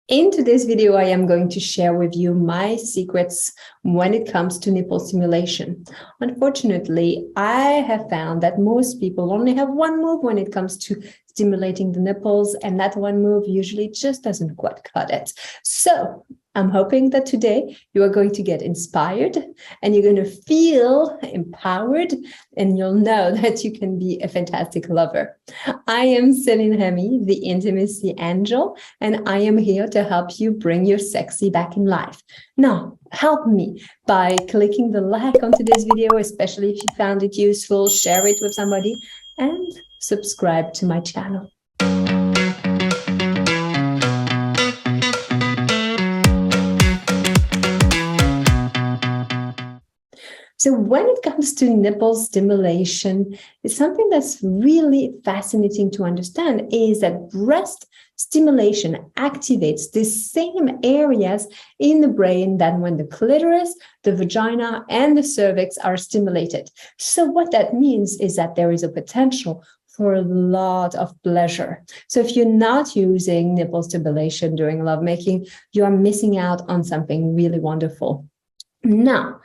In today's video, I am going to share with you my secrets when it comes to nipple stimulation. Unfortunately, I have found that most people only have one move when it comes to stimulating the nipples, and that one move usually just doesn't quite cut it. So I'm hoping that today you are going to get inspired and you're going to feel empowered, and you'll know that you can be a fantastic lover. I am Céline Remy, the Intimacy Angel, and I am here to help you bring your sexy back in life. Now, help me by clicking the like on today's video, especially if you found it useful, share it with somebody, and subscribe to my channel. So when it comes to nipple stimulation, it's something that's really fascinating to understand is that breast stimulation activates the same areas in the brain than when the clitoris, the vagina, and the cervix are stimulated. So what that means is that there is a potential for a lot of pleasure. So if you're not using nipple stimulation during lovemaking, you are missing out on something really wonderful. Now,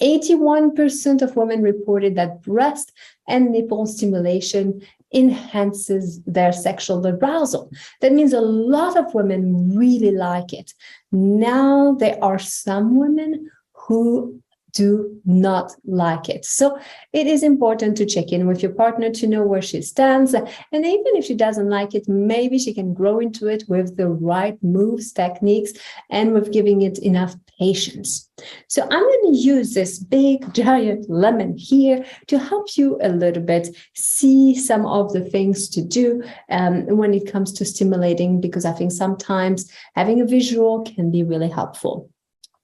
81% of women reported that breast and nipple stimulation enhances their sexual arousal. That means a lot of women really like it. Now, there are some women who do not like it. So it is important to check in with your partner to know where she stands. And even if she doesn't like it, maybe she can grow into it with the right moves, techniques, and with giving it enough patience. So I'm going to use this big giant lemon here to help you a little bit see some of the things to do when it comes to stimulating, because I think sometimes having a visual can be really helpful.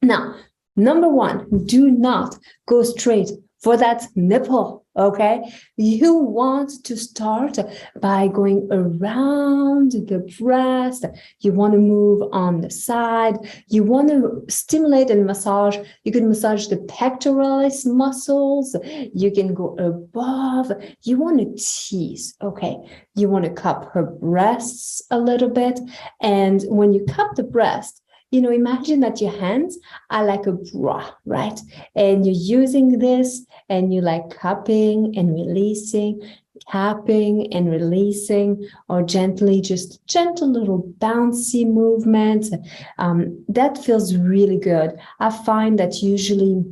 Now, number one, do not go straight for that nipple, okay? You want to start by going around the breast. You want to move on the side. You want to stimulate and massage. You can massage the pectoralis muscles. You can go above. You want to tease, okay? You want to cup her breasts a little bit. And when you cup the breast, imagine that your hands are like a bra, right? And you're using this and you're like cupping and releasing, tapping and releasing, or just gentle little bouncy movements. That feels really good. I find that usually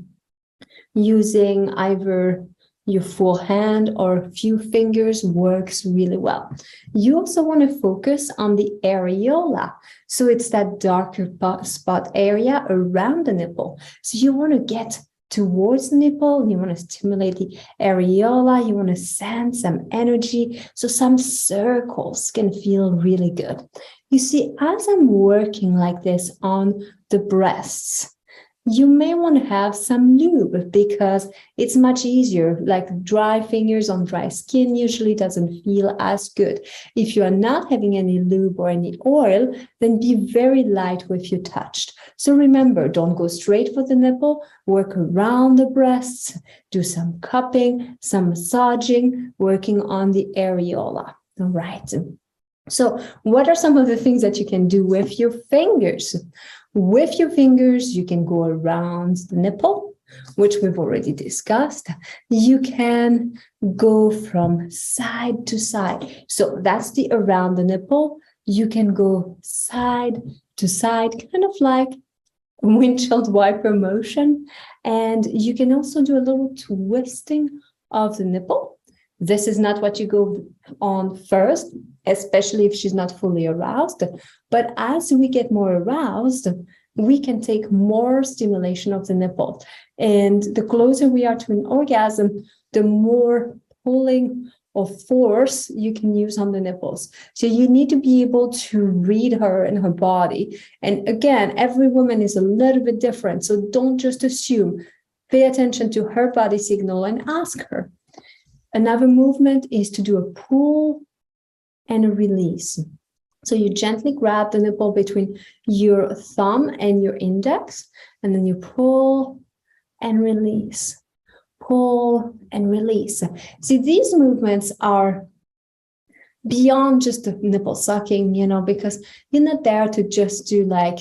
using either your full hand or a few fingers works really well. You also want to focus on the areola. So it's that darker spot area around the nipple. So you want to get towards the nipple. You want to stimulate the areola. You want to send some energy. So some circles can feel really good. You see, as I'm working like this on the breasts, you may want to have some lube because it's much easier. Like dry fingers on dry skin usually doesn't feel as good. If you are not having any lube or any oil, then be very light with your touch. So remember, don't go straight for the nipple. Work around the breasts. Do some cupping, some massaging, working on the areola. All right. So what are some of the things that you can do with your fingers? With your fingers, you can go around the nipple, which we've already discussed. You can go from side to side. So that's the around the nipple. You can go side to side, kind of like windshield wiper motion. And you can also do a little twisting of the nipple. This is not what you go on first, especially if she's not fully aroused. But as we get more aroused, we can take more stimulation of the nipple. And the closer we are to an orgasm, the more pulling or force you can use on the nipples. So you need to be able to read her and her body. And again, every woman is a little bit different. So don't just assume. Pay attention to her body signal and ask her. Another movement is to do a pull and a release. So you gently grab the nipple between your thumb and your index, and then you pull and release, pull and release. See, these movements are beyond just the nipple sucking, because you're not there to just do like,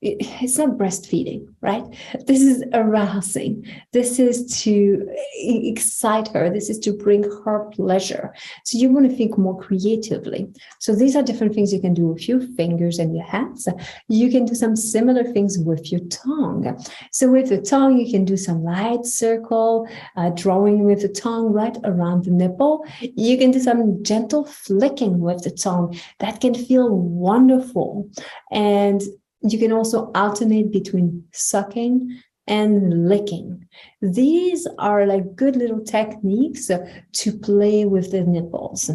it's not breastfeeding, right? This is arousing. This is to excite her. This is to bring her pleasure. So you want to think more creatively. So these are different things you can do with your fingers and your hands. You can do some similar things with your tongue. So with the tongue, you can do some light circle, drawing with the tongue right around the nipple. You can do some gentle flicking with the tongue. That can feel wonderful. And you can also alternate between sucking and licking. These are like good little techniques to play with the nipples.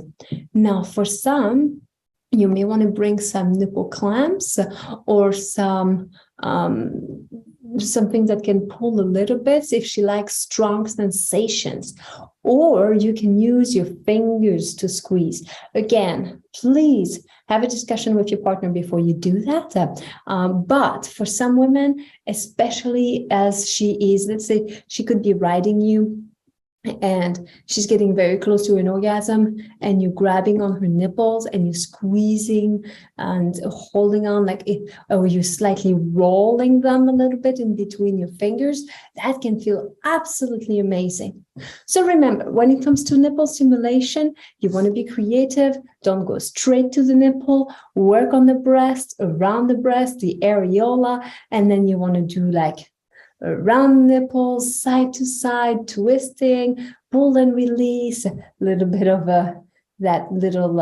Now, for some, you may want to bring some nipple clamps or something that can pull a little bit if she likes strong sensations. Or you can use your fingers to squeeze. Again, please have a discussion with your partner before you do that. But for some women, especially as she is, let's say she could be riding you and she's getting very close to an orgasm, and you're grabbing on her nipples and you're squeezing and holding on like it, or you're slightly rolling them a little bit in between your fingers, that can feel absolutely amazing. So remember, when it comes to nipple stimulation, you want to be creative. Don't go straight to the nipple. Work on the breast, around the breast, the areola, and then you want to do like around nipples, side to side, twisting, pull and release, a little bit of that little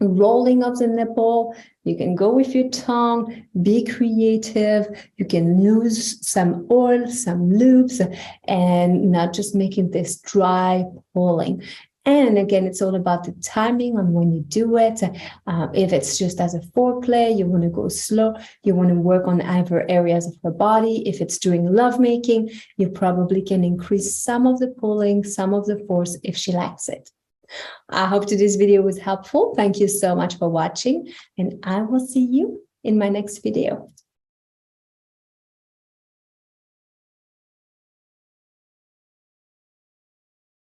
rolling of the nipple. You can go with your tongue, be creative. You can use some oil, some lubes, and not just making this dry pulling. And again, it's all about the timing on when you do it. If it's just as a foreplay, you want to go slow. You want to work on either areas of her body. If it's during lovemaking, you probably can increase some of the pulling, some of the force if she likes it. I hope today's video was helpful. Thank you so much for watching, and I will see you in my next video.